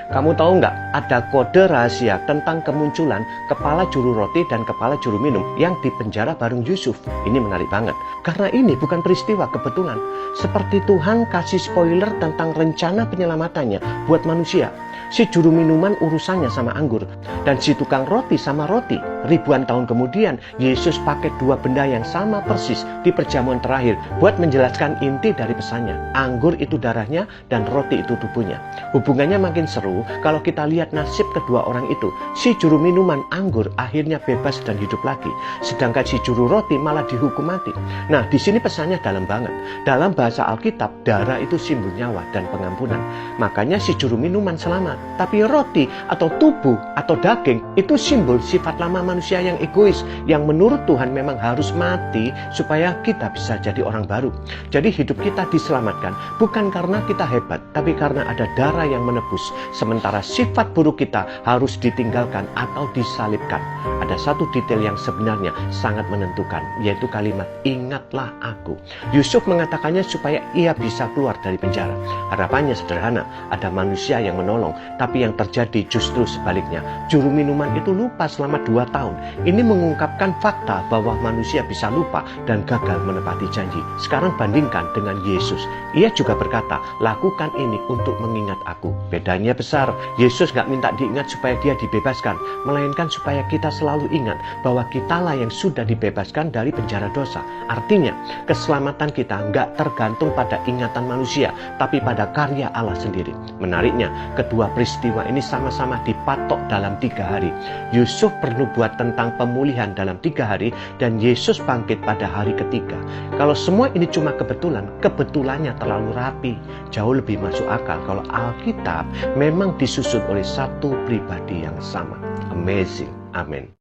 Kamu tahu nggak, ada kode rahasia tentang kemunculan kepala juru roti dan kepala juru minum yang dipenjara bareng Yusuf. Ini menarik banget, karena ini bukan peristiwa kebetulan. Seperti Tuhan kasih spoiler tentang rencana penyelamatannya buat manusia. Si juru minuman urusannya sama anggur, dan si tukang roti sama roti. Ribuan tahun kemudian, Yesus pakai dua benda yang sama persis di perjamuan terakhir buat menjelaskan inti dari pesannya. Anggur itu darahnya dan roti itu tubuhnya. Hubungannya makin seru kalau kita lihat nasib kedua orang itu. Si juru minuman anggur akhirnya bebas dan hidup lagi, sedangkan si juru roti malah dihukum mati. Nah, di sini pesannya dalam banget. Dalam bahasa Alkitab, darah itu simbol nyawa dan pengampunan. Makanya si juru minuman selamat. Tapi roti atau tubuh atau daging itu simbol sifat lama manusia yang egois, yang menurut Tuhan memang harus mati supaya kita bisa jadi orang baru. Jadi hidup kita diselamatkan bukan karena kita hebat, tapi karena ada darah yang menebus. Sementara sifat buruk kita harus ditinggalkan atau disalibkan. Ada satu detail yang sebenarnya sangat menentukan, yaitu kalimat "ingatlah aku". Yusuf mengatakannya supaya ia bisa keluar dari penjara. Harapannya sederhana, ada manusia yang menolong, tapi yang terjadi justru sebaliknya. Juru minuman itu lupa selama 2 tahun. Ini mengungkapkan fakta bahwa manusia bisa lupa dan gagal menepati janji. Sekarang bandingkan dengan Yesus. Ia juga berkata, lakukan ini untuk mengingat aku. Bedanya besar. Yesus gak minta diingat supaya dia dibebaskan, melainkan supaya kita selalu ingat bahwa kitalah yang sudah dibebaskan dari penjara dosa. Artinya, keselamatan kita gak tergantung pada ingatan manusia, tapi pada karya Allah sendiri. Menariknya, kedua peristiwa ini sama-sama dipatok dalam 3 hari. Yusuf perlu buat tentang pemulihan dalam 3 hari, dan Yesus bangkit pada hari ketiga. Kalau semua ini cuma kebetulan, kebetulannya terlalu rapi. Jauh lebih masuk akal kalau Alkitab memang disusun oleh satu pribadi yang sama. Amazing. Amin.